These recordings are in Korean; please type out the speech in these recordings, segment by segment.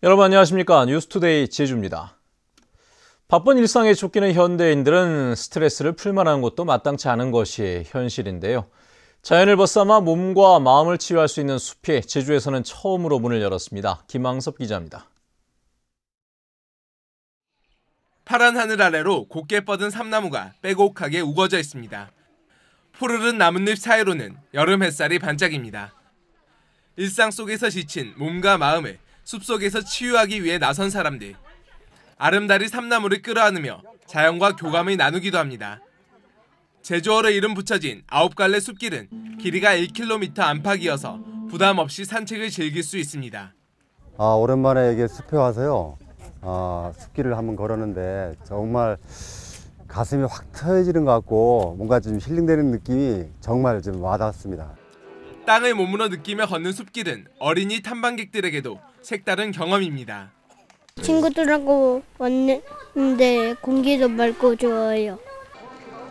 여러분 안녕하십니까? 뉴스투데이 제주입니다. 바쁜 일상에 쫓기는 현대인들은 스트레스를 풀만한 곳도 마땅치 않은 것이 현실인데요. 자연을 벗삼아 몸과 마음을 치유할 수 있는 숲이 제주에서는 처음으로 문을 열었습니다. 김항섭 기자입니다. 파란 하늘 아래로 곱게 뻗은 삼나무가 빼곡하게 우거져 있습니다. 푸르른 나뭇잎 사이로는 여름 햇살이 반짝입니다. 일상 속에서 지친 몸과 마음을 숲속에서 치유하기 위해 나선 사람들. 아름다리 삼나무를 끌어안으며 자연과 교감을 나누기도 합니다. 제주어로 이름 붙여진 9갈래 숲길은 길이가 1km 안팎이어서 부담 없이 산책을 즐길 수 있습니다. 오랜만에 이게 숲에 와서요. 숲길을 한번 걸었는데 정말 가슴이 확 트여지는 것 같고 뭔가 좀 힐링되는 느낌이 정말 좀 와닿았습니다. 땅을 몸으로 느끼며 걷는 숲길은 어린이 탐방객들에게도 색다른 경험입니다. 친구들하고 왔는데 공기도 맑고 좋아요.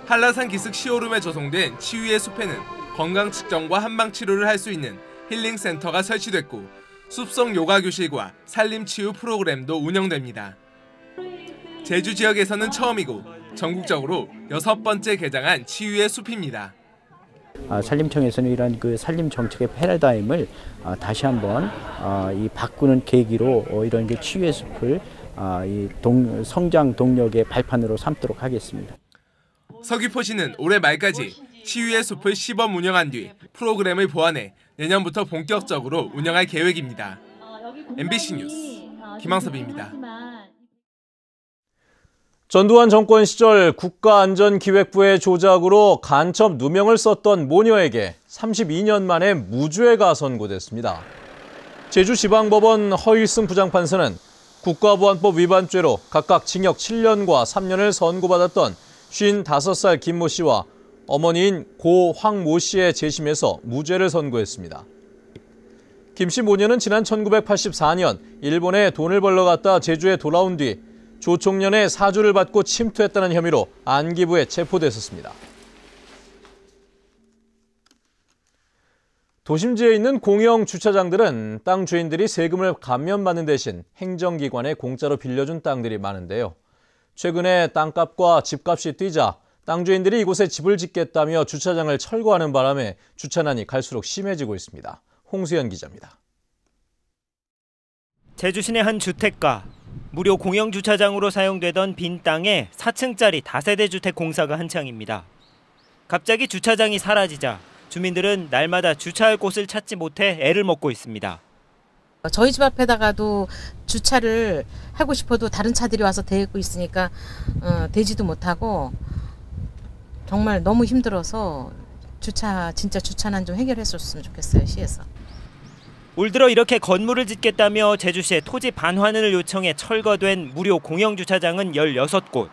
한라산 기슭 시오름에 조성된 치유의 숲에는 건강 측정과 한방 치료를 할 수 있는 힐링 센터가 설치됐고 숲속 요가 교실과 산림 치유 프로그램도 운영됩니다. 제주 지역에서는 처음이고 전국적으로 6번째 개장한 치유의 숲입니다. 산림청에서는 이런 산림 정책의 패러다임을 다시 한번 이 바꾸는 계기로 이런 치유의 숲을 이 성장 동력의 발판으로 삼도록 하겠습니다. 서귀포시는 올해 말까지 치유의 숲을 시범 운영한 뒤 프로그램을 보완해 내년부터 본격적으로 운영할 계획입니다. MBC 뉴스 김항섭입니다. 전두환 정권 시절 국가안전기획부의 조작으로 간첩 누명을 썼던 모녀에게 32년 만에 무죄가 선고됐습니다. 제주지방법원 허일승 부장판사는 국가보안법 위반죄로 각각 징역 7년과 3년을 선고받았던 55살 김모 씨와 어머니인 고 황모 씨의 재심에서 무죄를 선고했습니다. 김 씨 모녀는 지난 1984년 일본에 돈을 벌러 갔다 제주에 돌아온 뒤 조총련의 사주를 받고 침투했다는 혐의로 안기부에 체포됐었습니다. 도심지에 있는 공영 주차장들은 땅 주인들이 세금을 감면받는 대신 행정기관에 공짜로 빌려준 땅들이 많은데요. 최근에 땅값과 집값이 뛰자 땅 주인들이 이곳에 집을 짓겠다며 주차장을 철거하는 바람에 주차난이 갈수록 심해지고 있습니다. 홍수연 기자입니다. 제주 시내 한 주택가. 무료 공영주차장으로 사용되던 빈 땅에 4층짜리 다세대 주택 공사가 한창입니다. 갑자기 주차장이 사라지자 주민들은 날마다 주차할 곳을 찾지 못해 애를 먹고 있습니다. 저희 집 앞에다가도 주차를 하고 싶어도 다른 차들이 와서 대고 있으니까 대지도 못하고 정말 너무 힘들어서 진짜 주차난 좀 해결했었으면 좋겠어요, 시에서. 올 들어 이렇게 건물을 짓겠다며 제주시에 토지 반환을 요청해 철거된 무료 공영주차장은 16곳.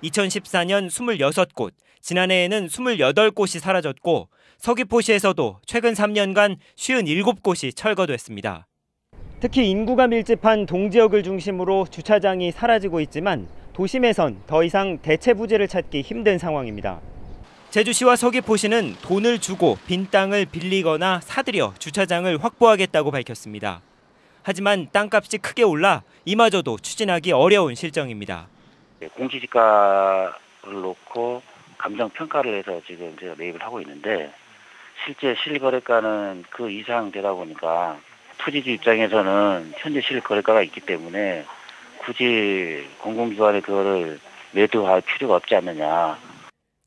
2014년 26곳, 지난해에는 28곳이 사라졌고 서귀포시에서도 최근 3년간 57곳이 철거됐습니다. 특히 인구가 밀집한 동지역을 중심으로 주차장이 사라지고 있지만 도심에선 더 이상 대체 부지를 찾기 힘든 상황입니다. 제주시와 서귀포시는 돈을 주고 빈 땅을 빌리거나 사들여 주차장을 확보하겠다고 밝혔습니다. 하지만 땅값이 크게 올라 이마저도 추진하기 어려운 실정입니다. 공시지가를 놓고 감정평가를 해서 지금 제가 매입을 하고 있는데 실제 실거래가는 그 이상 되다 보니까 토지주 입장에서는 현재 실거래가가 있기 때문에 굳이 공공기관에 그거를 매도할 필요가 없지 않느냐.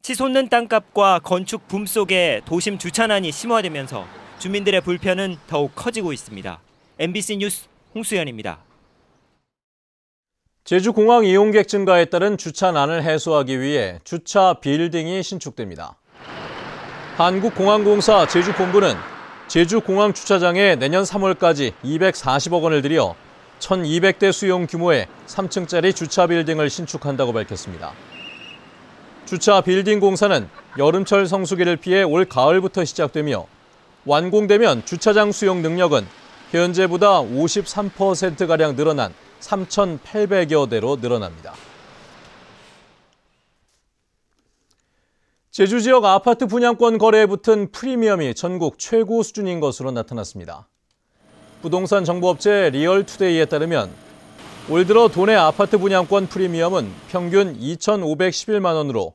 치솟는 땅값과 건축 붐 속에 도심 주차난이 심화되면서 주민들의 불편은 더욱 커지고 있습니다. MBC 뉴스 홍수연입니다. 제주공항 이용객 증가에 따른 주차난을 해소하기 위해 주차 빌딩이 신축됩니다. 한국공항공사 제주본부는 제주공항 주차장에 내년 3월까지 240억 원을 들여 1,200대 수용 규모의 3층짜리 주차 빌딩을 신축한다고 밝혔습니다. 주차 빌딩 공사는 여름철 성수기를 피해 올 가을부터 시작되며 완공되면 주차장 수용 능력은 현재보다 53%가량 늘어난 3,800여 대로 늘어납니다. 제주 지역 아파트 분양권 거래에 붙은 프리미엄이 전국 최고 수준인 것으로 나타났습니다. 부동산 정보업체 리얼투데이에 따르면 올 들어 도내 아파트 분양권 프리미엄은 평균 2,511만 원으로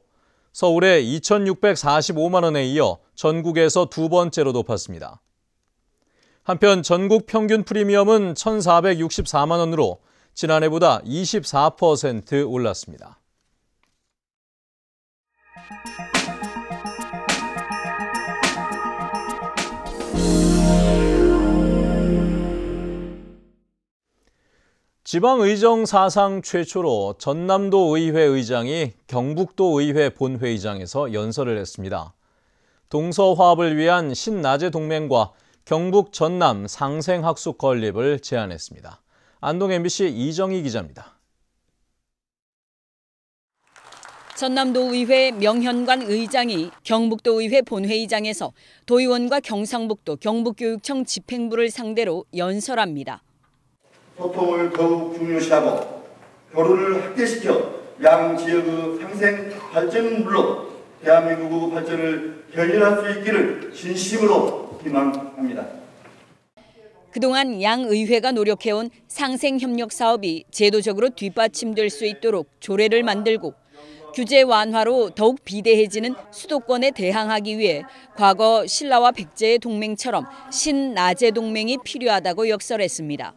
서울의 2,645만 원에 이어 전국에서 두 번째로 높았습니다. 한편 전국 평균 프리미엄은 1,464만 원으로 지난해보다 24% 올랐습니다. 지방의정 사상 최초로 전남도 의회 의장이 경북도 의회 본회의장에서 연설을 했습니다. 동서화합을 위한 신나제 동맹과 경북 전남 상생학숙 건립을 제안했습니다. 안동 MBC 이정희 기자입니다. 전남도 의회 명현관 의장이 경북도 의회 본회의장에서 도의원과 경상북도 경북교육청 집행부를 상대로 연설합니다. 소통을 더욱 중요시하고 교류를 확대시켜 양 지역의 상생 발전은 물론 대한민국의 발전을 결렬할 수 있기를 진심으로 희망합니다. 그동안 양 의회가 노력해온 상생협력 사업이 제도적으로 뒷받침될 수 있도록 조례를 만들고 규제 완화로 더욱 비대해지는 수도권에 대항하기 위해 과거 신라와 백제의 동맹처럼 신나제 동맹이 필요하다고 역설했습니다.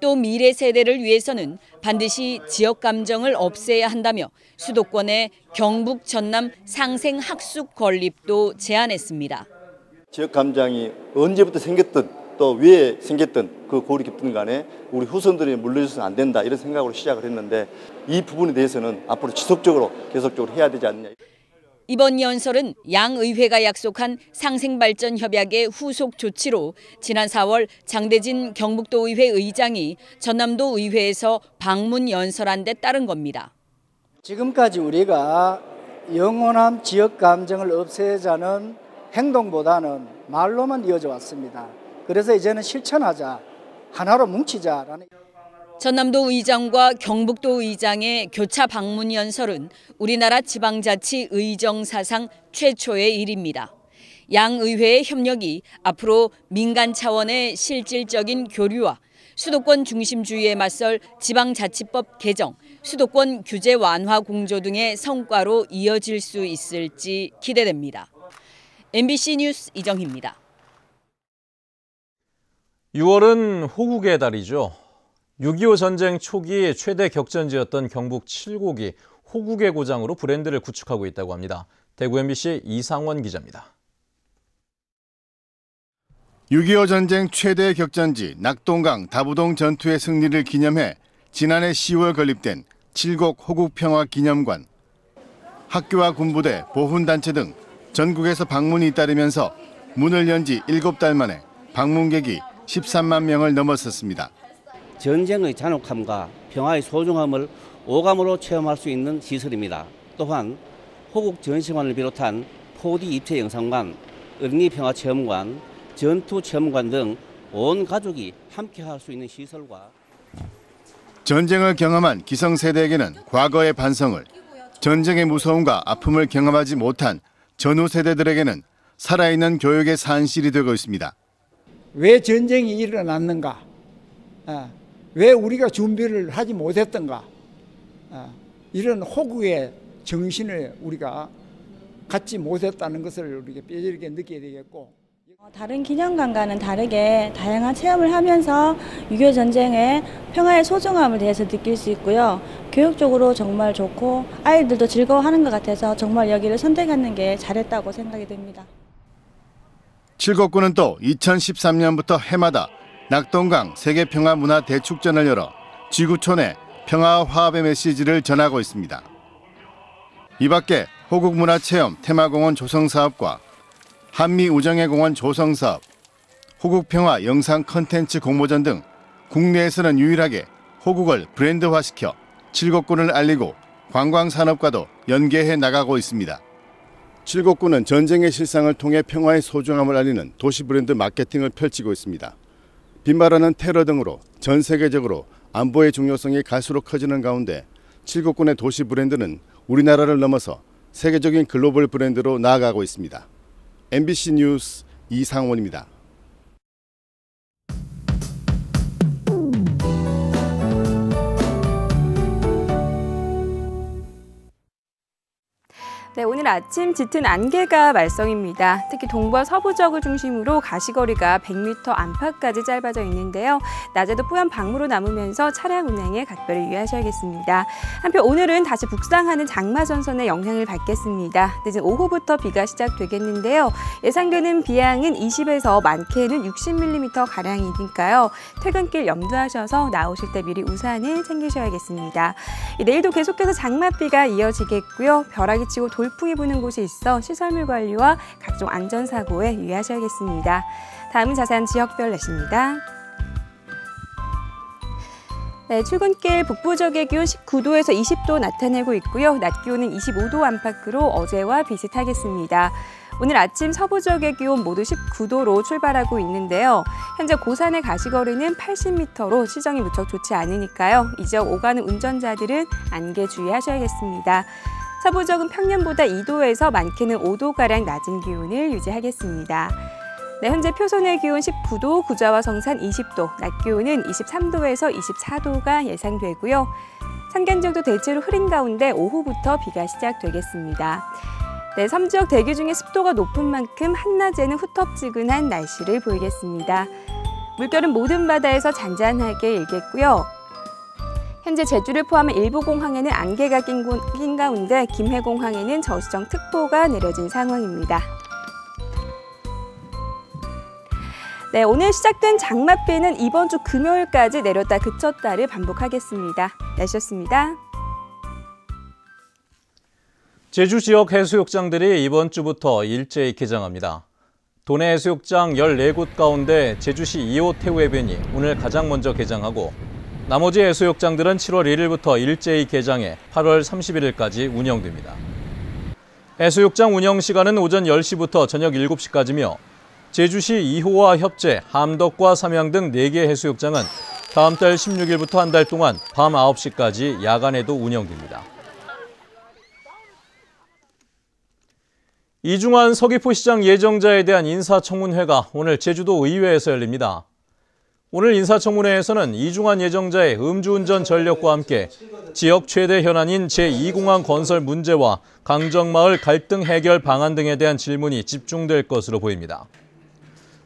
또 미래 세대를 위해서는 반드시 지역 감정을 없애야 한다며 수도권의 경북 전남 상생학숙 건립도 제안했습니다. 지역 감정이 언제부터 생겼든 또 왜 생겼든 그 고리 깊든 간에 우리 후손들이 물러져서는 안 된다 이런 생각으로 시작을 했는데 이 부분에 대해서는 앞으로 지속적으로 계속적으로 해야 되지 않느냐. 이번 연설은 양 의회가 약속한 상생발전 협약의 후속 조치로 지난 4월 장대진 경북도 의회 의장이 전남도 의회에서 방문 연설한 데 따른 겁니다. 지금까지 우리가 영원한 지역 감정을 없애자는 행동보다는 말로만 이어져 왔습니다. 그래서 이제는 실천하자, 하나로 뭉치자라는. 전남도 의장과 경북도 의장의 교차 방문 연설은 우리나라 지방자치 의정 사상 최초의 일입니다. 양 의회의 협력이 앞으로 민간 차원의 실질적인 교류와 수도권 중심주의에 맞설 지방자치법 개정, 수도권 규제 완화 공조 등의 성과로 이어질 수 있을지 기대됩니다. MBC 뉴스 이정희입니다. 6월은 호국의 달이죠. 6.25 전쟁 초기 최대 격전지였던 경북 칠곡이 호국의 고장으로 브랜드를 구축하고 있다고 합니다. 대구 MBC 이상원 기자입니다. 6.25 전쟁 최대 격전지 낙동강 다부동 전투의 승리를 기념해 지난해 10월 건립된 칠곡 호국평화기념관. 학교와 군부대, 보훈단체 등 전국에서 방문이 잇따르면서 문을 연 지 7달 만에 방문객이 13만 명을 넘어섰습니다. 전쟁의 잔혹함과 평화의 소중함을 오감으로 체험할 수 있는 시설입니다. 또한 호국 전시관을 비롯한 4D 입체 영상관, 어린이 평화 체험관, 전투 체험관 등 온 가족이 함께 할 수 있는 시설과 전쟁을 경험한 기성세대에게는 과거의 반성을, 전쟁의 무서움과 아픔을 경험하지 못한 전후 세대들에게는 살아있는 교육의 산실이 되고 있습니다. 왜 전쟁이 일어났는가? 왜 우리가 준비를 하지 못했던가? 이런 호국의 정신을 우리가 갖지 못했다는 것을 우리가 뼈저리게 느껴야 되겠고. 다른 기념관과는 다르게 다양한 체험을 하면서 6.25 전쟁의 평화의 소중함을 대해서 느낄 수 있고요. 교육적으로 정말 좋고 아이들도 즐거워하는 것 같아서 정말 여기를 선택하는 게 잘했다고 생각이 듭니다. 칠곡군은 또 2013년부터 해마다 낙동강 세계평화문화대축전을 열어 지구촌에 평화와 화합의 메시지를 전하고 있습니다. 이 밖에 호국문화체험 테마공원 조성사업과 한미우정회공원 조성사업, 호국평화 영상 컨텐츠 공모전 등 국내에서는 유일하게 호국을 브랜드화시켜 칠곡군을 알리고 관광산업과도 연계해 나가고 있습니다. 칠곡군은 전쟁의 실상을 통해 평화의 소중함을 알리는 도시 브랜드 마케팅을 펼치고 있습니다. 빈말하는 테러 등으로 전 세계적으로 안보의 중요성이 갈수록 커지는 가운데 칠곡군의 도시 브랜드는 우리나라를 넘어서 세계적인 글로벌 브랜드로 나아가고 있습니다. MBC 뉴스 이상원입니다. 네, 오늘 아침 짙은 안개가 말썽입니다. 특히 동부와 서부 지역을 중심으로 가시거리가 100m 안팎까지 짧아져 있는데요. 낮에도 뿌연 방문으로 남으면서 차량 운행에 각별히 유의하셔야겠습니다. 한편 오늘은 다시 북상하는 장마 전선의 영향을 받겠습니다. 늦은 오후부터 비가 시작되겠는데요. 예상되는 비양은 20에서 많게는 60mm가량이니까요. 퇴근길 염두하셔서 나오실 때 미리 우산을 챙기셔야겠습니다. 내일도 계속해서 장맛비가 이어지겠고요. 벼락이 치고 돌풍이 부는 곳이 있어 시설물 관리와 각종 안전사고에 유의하셔야겠습니다. 다음은 자세한 지역별 날씨입니다. 네, 출근길 북부 지역의 기온 19도에서 20도 나타내고 있고요. 낮 기온은 25도 안팎으로 어제와 비슷하겠습니다. 오늘 아침 서부 지역의 기온 모두 19도로 출발하고 있는데요. 현재 고산의 가시거리는 80m로 시정이 무척 좋지 않으니까요. 이 지역 오가는 운전자들은 안개 주의하셔야겠습니다. 서부 지역은 평년보다 2도에서 많게는 5도가량 낮은 기온을 유지하겠습니다. 네, 현재 표선의 기온 19도, 구좌와 성산 20도, 낮 기온은 23도에서 24도가 예상되고요. 산간 지역도 대체로 흐린 가운데 오후부터 비가 시작되겠습니다. 네, 섬 지역 대기 중에 습도가 높은 만큼 한낮에는 후텁지근한 날씨를 보이겠습니다. 물결은 모든 바다에서 잔잔하게 일겠고요. 현재 제주를 포함한 일부 공항에는 안개가 낀 가운데 김해공항에는 저시정특보가 내려진 상황입니다. 네, 오늘 시작된 장맛비는 이번 주 금요일까지 내렸다 그쳤다를 반복하겠습니다. 날씨였습니다. 제주 지역 해수욕장들이 이번 주부터 일제히 개장합니다. 도내 해수욕장 14곳 가운데 제주시 2호 태우해변이 오늘 가장 먼저 개장하고 나머지 해수욕장들은 7월 1일부터 일제히 개장해 8월 31일까지 운영됩니다. 해수욕장 운영 시간은 오전 10시부터 저녁 7시까지며 제주시 2호와 협재, 함덕과 삼양 등 4개 해수욕장은 다음 달 16일부터 한 달 동안 밤 9시까지 야간에도 운영됩니다. 이중환 서귀포시장 예정자에 대한 인사청문회가 오늘 제주도 의회에서 열립니다. 오늘 인사청문회에서는 이중환 예정자의 음주운전 전력과 함께 지역 최대 현안인 제2공항 건설 문제와 강정마을 갈등 해결 방안 등에 대한 질문이 집중될 것으로 보입니다.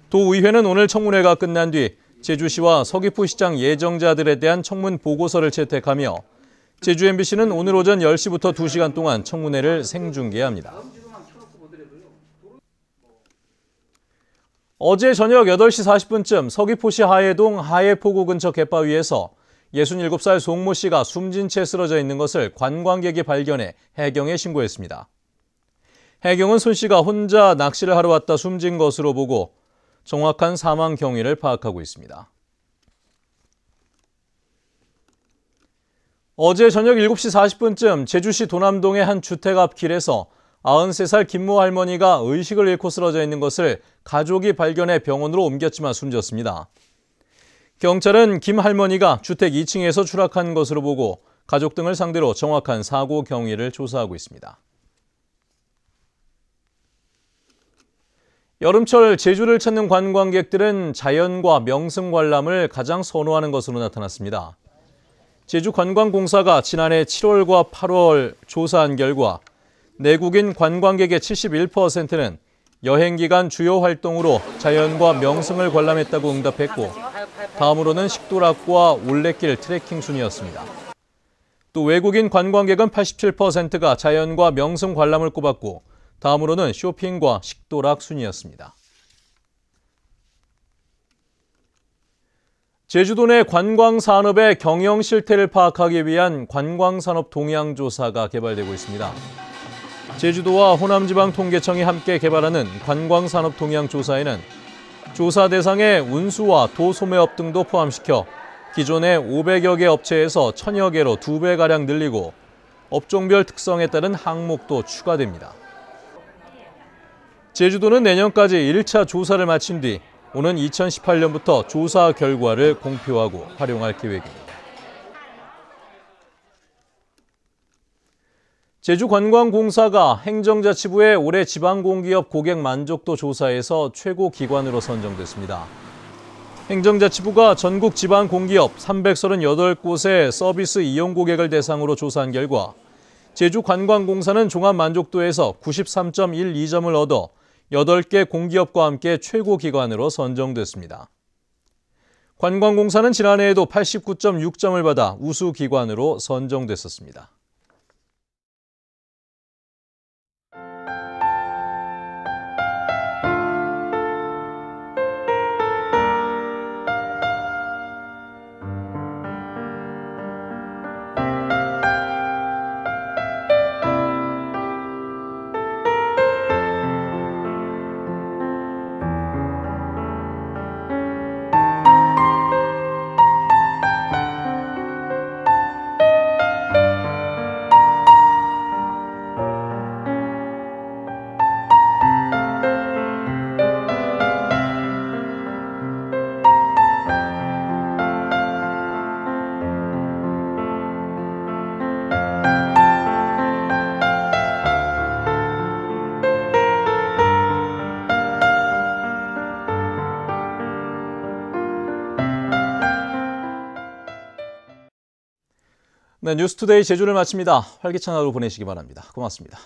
도의회는 오늘 청문회가 끝난 뒤 제주시와 서귀포시장 예정자들에 대한 청문 보고서를 채택하며 제주 MBC는 오늘 오전 10시부터 2시간 동안 청문회를 생중계합니다. 어제 저녁 8시 40분쯤 서귀포시 하해동 하해포구 근처 갯바위에서 67살 송모 씨가 숨진 채 쓰러져 있는 것을 관광객이 발견해 해경에 신고했습니다. 해경은 손 씨가 혼자 낚시를 하러 왔다 숨진 것으로 보고 정확한 사망 경위를 파악하고 있습니다. 어제 저녁 7시 40분쯤 제주시 도남동의 한 주택 앞 길에서 93살 김모 할머니가 의식을 잃고 쓰러져 있는 것을 가족이 발견해 병원으로 옮겼지만 숨졌습니다. 경찰은 김 할머니가 주택 2층에서 추락한 것으로 보고 가족 등을 상대로 정확한 사고 경위를 조사하고 있습니다. 여름철 제주를 찾는 관광객들은 자연과 명승 관람을 가장 선호하는 것으로 나타났습니다. 제주관광공사가 지난해 7월과 8월 조사한 결과 내국인 관광객의 71%는 여행기간 주요 활동으로 자연과 명승을 관람했다고 응답했고 다음으로는 식도락과 올레길 트레킹 순이었습니다. 또 외국인 관광객은 87%가 자연과 명승 관람을 꼽았고 다음으로는 쇼핑과 식도락 순이었습니다. 제주도 내 관광산업의 경영 실태를 파악하기 위한 관광산업 동향조사가 개발되고 있습니다. 제주도와 호남지방통계청이 함께 개발하는 관광산업 동향조사에는 조사 대상에 운수와 도소매업 등도 포함시켜 기존의 500여 개 업체에서 1000여 개로 2배가량 늘리고 업종별 특성에 따른 항목도 추가됩니다. 제주도는 내년까지 1차 조사를 마친 뒤 오는 2018년부터 조사 결과를 공표하고 활용할 계획입니다. 제주관광공사가 행정자치부의 올해 지방공기업 고객 만족도 조사에서 최고 기관으로 선정됐습니다. 행정자치부가 전국 지방공기업 338곳의 서비스 이용 고객을 대상으로 조사한 결과 제주관광공사는 종합만족도에서 93.12점을 얻어 8개 공기업과 함께 최고 기관으로 선정됐습니다. 관광공사는 지난해에도 89.6점을 받아 우수 기관으로 선정됐었습니다. 네, 뉴스투데이 제주를 마칩니다. 활기찬 하루 보내시기 바랍니다. 고맙습니다.